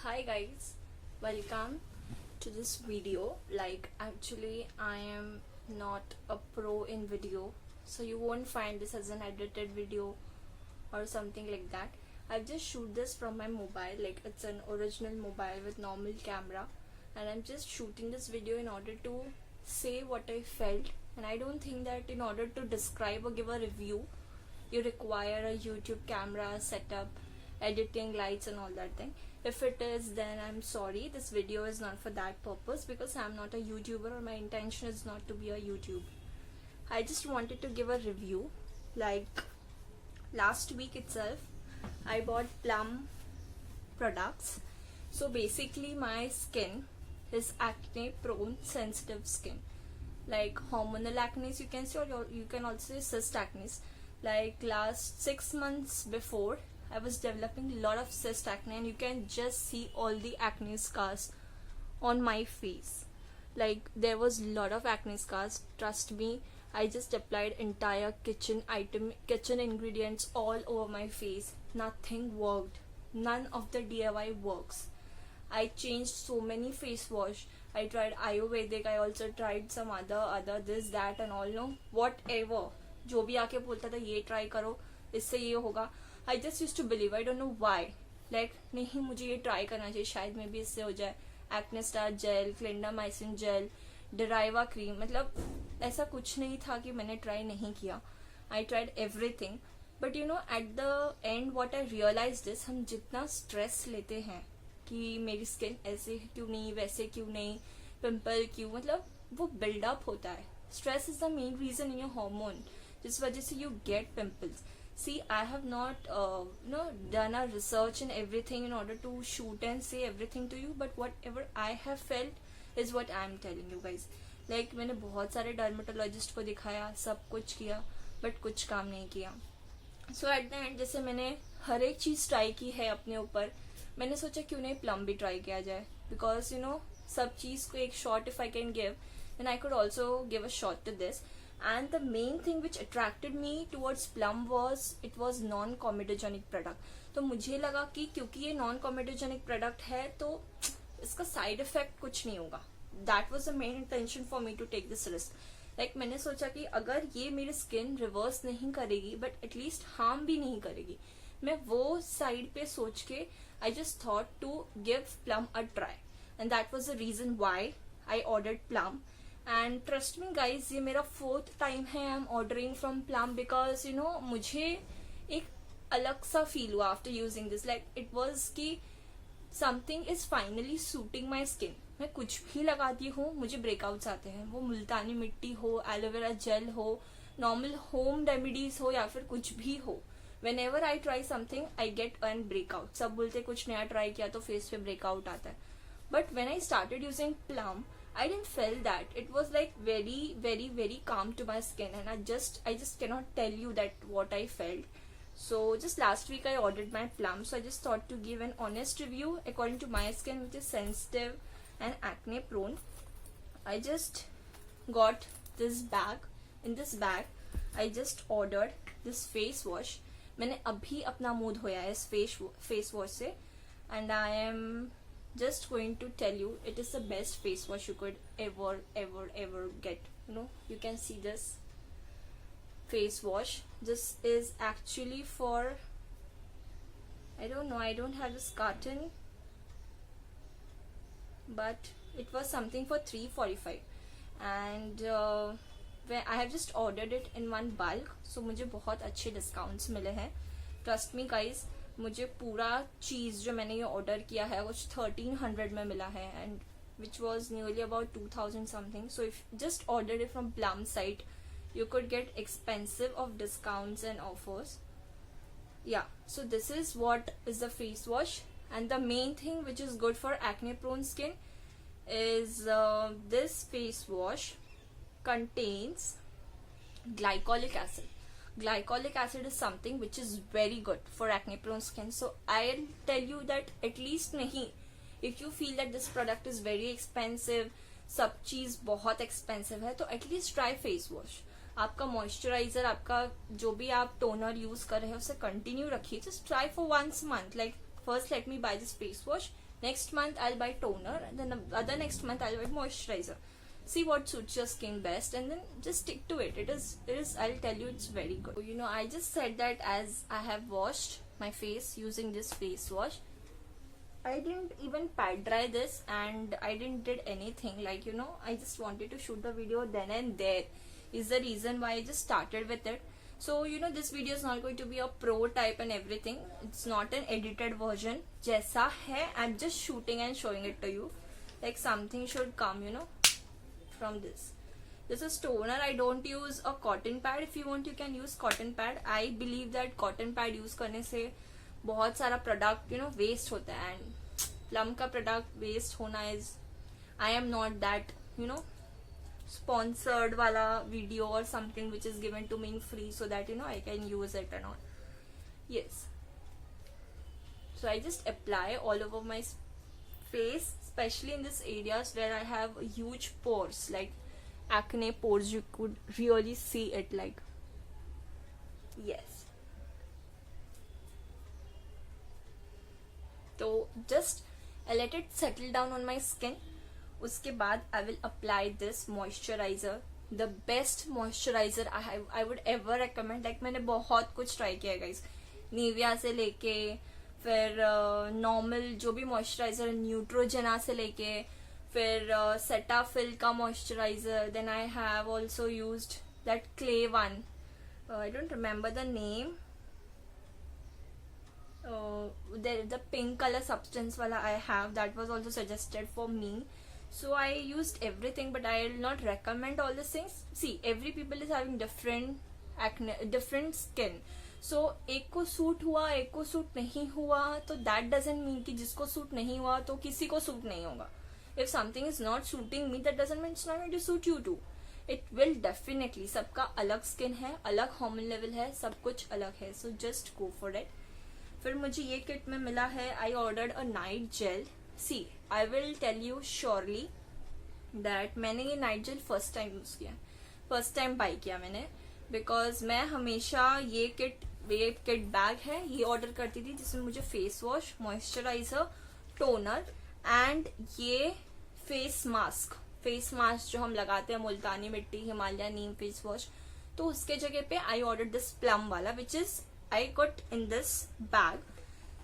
Hi guys, welcome to this video. Actually I am not a pro in video, so you won't find this as an edited video or something like that. I've just shoot this from my mobile, like it's an original mobile with normal camera, and I'm just shooting this video in order to say what I felt. And I don't think that in order to describe or give a review you require a YouTube camera setup, editing, lights and all that thing. If it is, then I'm sorry, this video is not for that purpose, because I'm not a YouTuber or my intention is not to be a YouTube. I just wanted to give a review. Like last week itself I bought Plum products. So basically my skin is acne prone, sensitive skin, like hormonal acne you can say, or you can also say cyst acne. Like last 6 months before, I was developing a lot of cyst acne, and you can just see all the acne scars on my face. Like there was a lot of acne scars, trust me. I just applied entire kitchen ingredients all over my face. Nothing worked. None of the DIY works. I changed so many face wash. I tried Ayurvedic, I also tried some other this that and all, no, whatever जो भी आके बोलता था ये try करो, इससे ये होगा. I just use to believe, I don't know why. Like नहीं, मुझे ये ट्राई करना चाहिए, शायद में भी इससे हो जाए. Acne star gel, clindamycin gel, Deriva cream, मतलब ऐसा कुछ नहीं था कि मैंने ट्राई नहीं किया. I tried everything, but you know at the end what I realise this, हम जितना स्ट्रेस लेते हैं कि मेरी स्किन ऐसे क्यों नहीं, वैसे क्यों नहीं, पिंपल क्यों, मतलब वो बिल्डअप होता है. Stress is the main reason in your hormone, जिस वजह से you get pimples. See, I have not done a research and everything in order to shoot and say everything to you, but whatever I have felt is what I am telling you guys. Like मैंने बहुत सारे dermatologist को दिखाया, सब कुछ किया, but कुछ काम नहीं किया. सो एट द एंड, जैसे मैंने हर एक चीज़ ट्राई की है अपने ऊपर, मैंने सोचा क्यों नहीं प्लम भी ट्राई किया जाए. बिकॉज यू नो, सब चीज़ को एक shot if I can give, then I could also give a shot to this. And the main thing which attracted me towards Plum was it was non-comedogenic product. तो मुझे लगा कि क्योंकि ये non-comedogenic product है तो इसका साइड इफेक्ट कुछ नहीं होगा. That was the main intention for me to take this risk. Like मैंने सोचा कि अगर ये मेरी स्किन रिवर्स नहीं करेगी बट एटलीस्ट हार्म भी नहीं करेगी, मैं वो साइड पे सोच के I just thought to give Plum a try. And that was the reason why I ordered Plum. And trust me guys, ये मेरा 4th टाइम है I am ordering from Plum, because you know मुझे एक अलग सा feel हुआ after using this. Like it was कि something is finally suiting my skin. मैं कुछ भी लगाती हूँ मुझे ब्रेकआउट्स आते हैं, वो मुल्तानी मिट्टी हो, एलोवेरा जेल हो, नॉर्मल होम रेमेडीज हो या फिर कुछ भी हो. When ever I try something I get an breakout. सब बोलते कुछ नया ट्राई किया तो फेस पे ब्रेकआउट आता है, but when I started using plum I didn't feel that. It was like very, very, very calm to my skin, and I just cannot tell you that what I felt. So just last week I ordered my Plum, so I just thought to give an honest review according to my skin, which is sensitive and acne prone. I just got this bag. In this bag, I just ordered this face wash. मैंने अभी अपना mood होया है इस face wash से, and I am just going to tell you it is the best face wash you could ever get. You know, you can see this face wash. This is actually for, I don't know, I don't have this carton, but it was something for 345, and when I have just ordered it in one bulk, so मुझे बहुत अच्छे discounts मिले हैं. Trust me guys, मुझे पूरा चीज़ जो मैंने ये ऑर्डर किया है कुछ 1300 में मिला है, and which was nearly about 2000 something. So if just order it from plum site, you could get expensive of discounts and offers. Yeah, so this is what is the face wash, and the main thing which is good for acne prone skin is this face wash contains glycolic acid. Glycolic acid is something which is very good for acne prone skin. So I'll tell you that at least नहीं, if you feel that this product is very expensive, सब चीज बहुत expensive है, तो at least try face wash. आपका moisturiser, आपका जो भी आप टोनर यूज कर रहे हैं उसे कंटिन्यू रखिए. Just try for 1 month. Like first let me buy this face wash Next month I'll buy toner, and then the other next month I'll buy moisturizer. See what suits your skin best, and then just stick to it. It is, I'll tell you, it's very good. You know, I just said that as I have washed my face using this face wash. I didn't even pat dry this, and I didn't did anything, like, you know, I just wanted to shoot the video then and there is the reason why I just started with it. So, you know, this video is not going to be a pro type and everything. It's not an edited version. Jaisa hai, I'm just shooting and showing it to you. Like, something should come, you know, from this. This is toner. I don't use a cotton pad. If you want, you can use cotton pad. I believe that cotton pad use करने से बहुत सारा product, you know, waste होता है, and plum का product waste होना is, I am not that, you know, sponsored wala video or something which is given to me in free so that, you know, I can use it and all. Yes, so I just apply all over my face, especially in this areas where I have huge pores, like acne pores. You could really see it, like, yes. So just I let it settle down on my skin. उसके बाद I will apply this moisturizer, the best moisturizer I would ever recommend. Like, मैंने बहुत कुछ try किया guys, Nivea से लेके फिर normal जो भी मॉइस्चराइजर, न्यूट्रोजेना से लेके फिर सेटाफिल का moisturiser. Then I have also used that clay one, I don't remember the name. The pink color substance wala I have, that was also suggested for me. So I used everything, but I will not recommend all these things. See, every people is having different acne, different skin. So एक को suit हुआ, एक को suit नहीं हुआ, तो that doesn't mean कि जिसको सूट नहीं हुआ तो किसी को सूट नहीं होगा. If something is not suiting me, that doesn't mean it's not going to suit you too. It will definitely. सबका अलग स्किन है, अलग हार्मोन लेवल है, सब कुछ अलग है. So just go for it. फिर मुझे ये किट में मिला है, I ordered a night gel. See, I will tell you surely that मैंने ये night gel first time use किया, फर्स्ट टाइम बाई किया मैंने, बिकॉज मैं हमेशा ये किट बैग है ये ऑर्डर करती थी, जिसमें मुझे face wash, moisturiser, toner and ये फेस मास्क जो हम लगाते हैं, मुल्तानी मिट्टी, हिमालय नीम फेस वॉश. तो उसके जगह पे आई ऑर्डर दिस प्लम वाला, which is I got in this bag.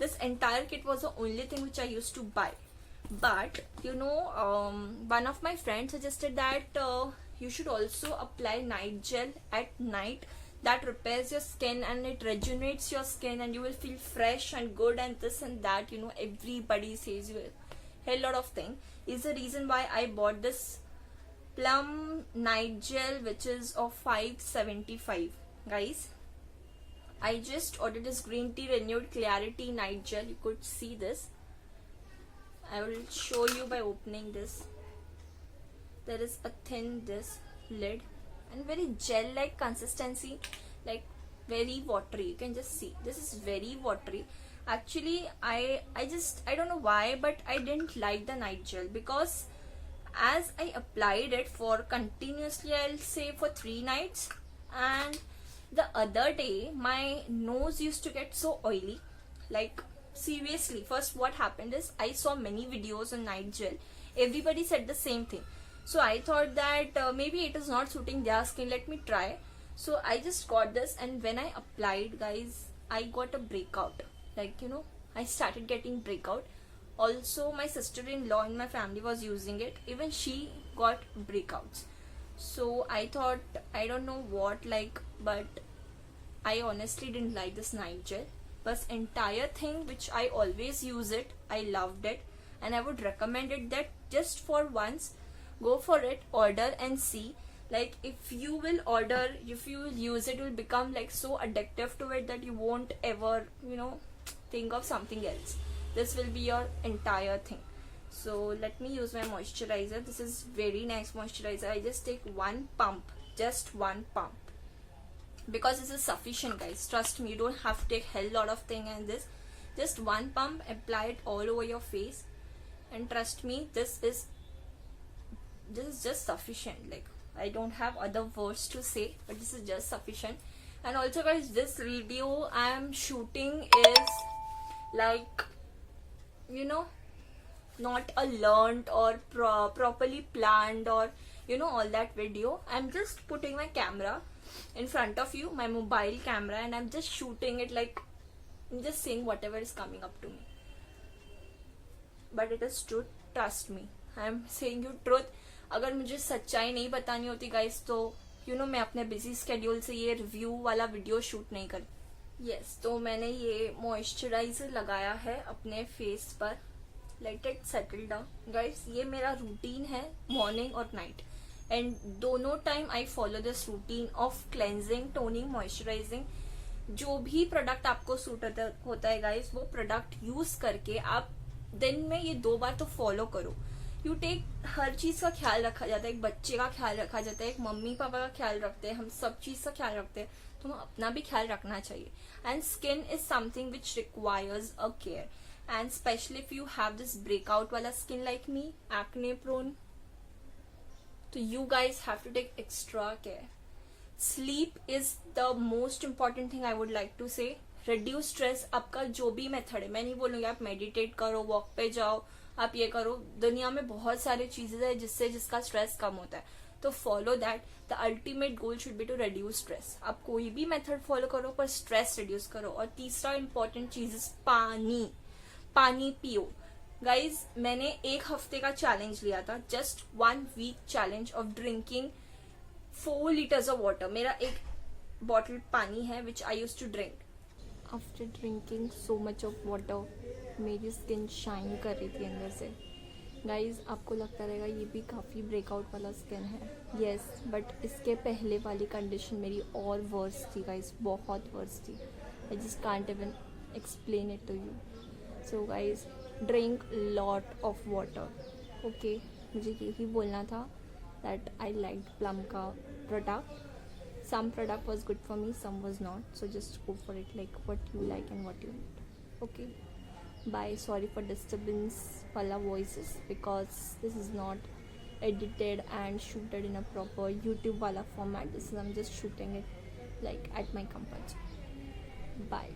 This entire kit was the only thing which I used to buy. But you know, one of my friends suggested that you should also apply night gel at night. That repairs your skin and it rejuvenates your skin, and you will feel fresh and good and this and that. You know, everybody says you a hell lot of thing. Is the reason why I bought this plum night gel, which is of 575, guys. I just ordered this green tea renewed clarity night gel. You could see this. I will show you by opening this. There is a thin this lid and very gel like consistency, like very watery. You can just see this is very watery. Actually, I don't know why, but I didn't like the night gel, because as I applied it for continuously, I'll say for 3 nights, and the other day my nose used to get so oily, like seriously. First what happened is, I saw many videos on night gel, everybody said the same thing, so I thought that maybe it is not suiting their skin, let me try. So I just got this, and when I applied, guys, I got a breakout, like, you know, I started getting breakout. Also my sister-in-law in my family was using it, even she got breakouts. So I thought, I don't know what, like, but I honestly didn't like this night gel. But entire thing which I always use it, I loved it, and I would recommend it that just for once, go for it, order and see. Like, if you will order, if you will use it, will become like so addictive to it that you won't ever, you know, think of something else. This will be your entire thing. So let me use my moisturizer. This is very nice moisturizer. I just take one pump, just one pump, because this is sufficient, guys. Trust me, you don't have to take hell lot of thing and this. Just one pump, apply it all over your face, and trust me, this is just sufficient. Like, I don't have other words to say, but this is just sufficient. And also, guys, this video I am shooting is like, you know, not a learned or properly planned or all that video. I'm just putting my camera in front of you, my mobile camera, and I'm just shooting it, like I'm just saying whatever is coming up to me. But it is truth, trust me, I'm saying you truth. अगर मुझे सच्चाई नहीं बतानी होती guys तो मैं अपने busy schedule से ये रिव्यू वाला वीडियो शूट नहीं करती. यस, तो मैंने ये मॉइस्चराइजर लगाया है अपने फेस पर. Let it settle down guys. ये मेरा रूटीन है मॉर्निंग और नाइट, एंड दोनों time I follow this routine of cleansing, toning, moisturising. जो भी प्रोडक्ट आपको सूट होता है गाइस, वो प्रोडक्ट यूज करके आप दिन में ये 2 बार तो फॉलो करो. यू टेक, हर चीज का ख्याल रखा जाता है. एक बच्चे का ख्याल रखा जाता है, एक मम्मी पापा का ख्याल रखते हैं, हम सब चीज का ख्याल रखते हैं, तो हमें अपना भी ख्याल रखना चाहिए. And skin is something which requires a care, and specially if you have this breakout वाला skin like me, acne prone, तो you guys have to take extra care. Sleep is the most important thing I would like to say. Reduce stress. आपका जो भी method है, मैं नहीं बोलूंगी आप मेडिटेट करो, वॉक पे जाओ, आप ये करो. दुनिया में बहुत सारी चीजें हैं जिसका स्ट्रेस कम होता है, तो follow that. The ultimate goal should be to reduce stress. आप कोई भी मेथड फॉलो करो पर स्ट्रेस रिड्यूस करो. और तीसरा इंपॉर्टेंट चीज इज पानी. पानी पियो गाइज. मैंने 1 हफ्ते का चैलेंज लिया था, just 1 week challenge of drinking 4 liters of water. मेरा एक बॉटल पानी है which I use to drink. After drinking so much of water, मेरी स्किन शाइन कर रही थी अंदर से. गाइज आपको लगता रहेगा ये भी काफ़ी ब्रेकआउट वाला स्किन है. येस, बट इसके पहले वाली कंडीशन मेरी और वर्स थी गाइज, बहुत वर्स थी. I just can't even explain it to you. So guys drink lot of water. Okay, मुझे यही बोलना था that I liked Plum ka product. Some product was good for me, some was not. So just go for it, like what you like and what you need. Okay. Bye. Sorry for disturbance wala voices, because this is not edited and shooted in a proper YouTube wala format. This is, I'm just shooting it like at my comfort. Bye.